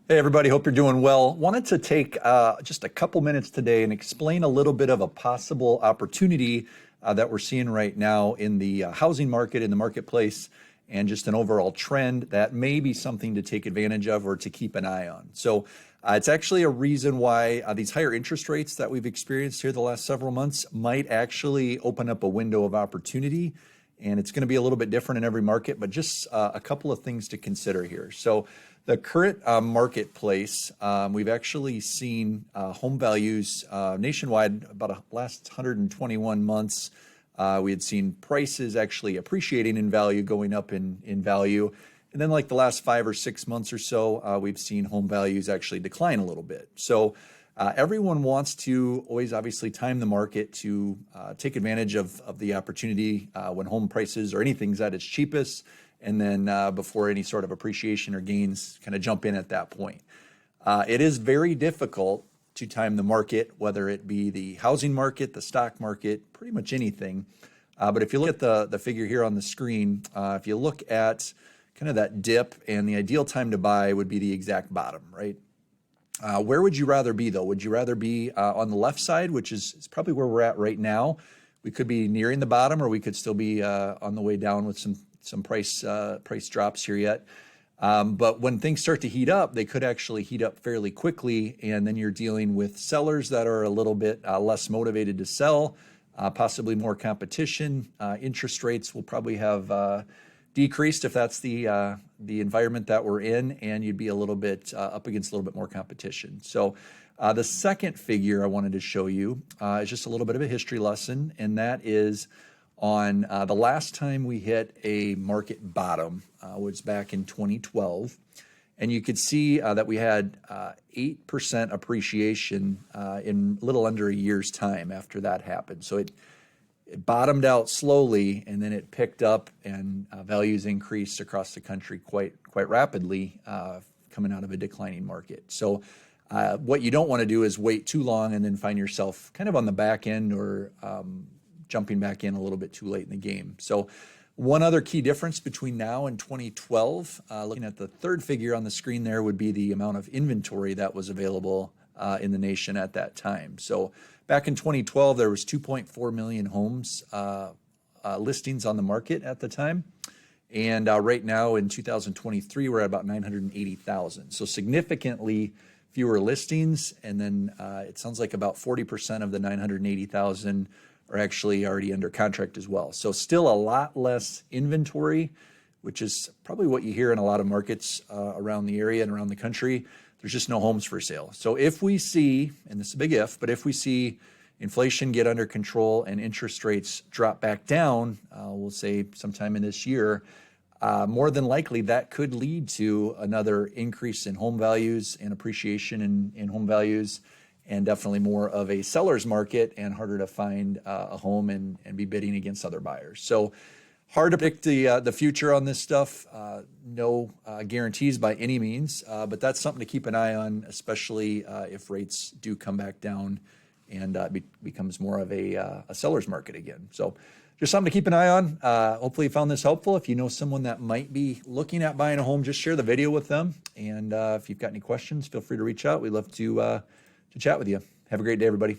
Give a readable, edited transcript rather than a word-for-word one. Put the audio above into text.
Hey everybody, hope you're doing well. Wanted to take just a couple minutes today and explain a little bit of a possible opportunity that we're seeing right now in the housing market, in the marketplace, and just an overall trend that may be something to take advantage of or to keep an eye on. So it's actually a reason why these higher interest rates that we've experienced here the last several months might actually open up a window of opportunity. And it's going to be a little bit different in every market, but just a couple of things to consider here. So the current marketplace, we've actually seen home values nationwide about the last 121 months. We had seen prices actually appreciating in value, going up in value. And then like the last 5 or 6 months or so, we've seen home values actually decline a little bit. So everyone wants to always obviously time the market to take advantage of the opportunity when home prices or anything's at its cheapest, and then before any sort of appreciation or gains kind of jump in at that point. It is very difficult to time the market, whether it be the housing market, the stock market, pretty much anything. But if you look at the figure here on the screen, if you look at kind of that dip, and the ideal time to buy would be the exact bottom, right? Where would you rather be, though? Would you rather be on the left side, which is probably where we're at right now? We could be nearing the bottom, or we could still be on the way down with some price drops here yet. But when things start to heat up, they could actually heat up fairly quickly, and then you're dealing with sellers that are a little bit less motivated to sell, possibly more competition. Interest rates will probably have decreased if that's the environment that we're in, and you'd be a little bit up against a little bit more competition. So the second figure I wanted to show you is just a little bit of a history lesson, and that is on the last time we hit a market bottom was back in 2012. And you could see that we had 8% appreciation in a little under a year's time after that happened. So it bottomed out slowly, and then it picked up, and values increased across the country quite rapidly coming out of a declining market. So what you don't want to do is wait too long and then find yourself kind of on the back end, or jumping back in a little bit too late in the game. So one other key difference between now and 2012, looking at the third figure on the screen there, would be the amount of inventory that was available in the nation at that time. So back in 2012, there was 2.4 million homes listings on the market at the time. And right now in 2023, we're at about 980,000. So significantly fewer listings. And then it sounds like about 40% of the 980,000 are actually already under contract as well. So still a lot less inventory, which is probably what you hear in a lot of markets around the area and around the country. There's just no homes for sale. So if we see, and this is a big if, but if we see inflation get under control and interest rates drop back down, we'll say sometime in this year, more than likely that could lead to another increase in home values and appreciation in home values, and definitely more of a seller's market and harder to find a home and be bidding against other buyers. So hard to predict the future on this stuff. No guarantees by any means, but that's something to keep an eye on, especially if rates do come back down and becomes more of a seller's market again. So just something to keep an eye on. Hopefully you found this helpful. If you know someone that might be looking at buying a home, just share the video with them. And if you've got any questions, feel free to reach out. We'd love to chat with you. Have a great day, everybody.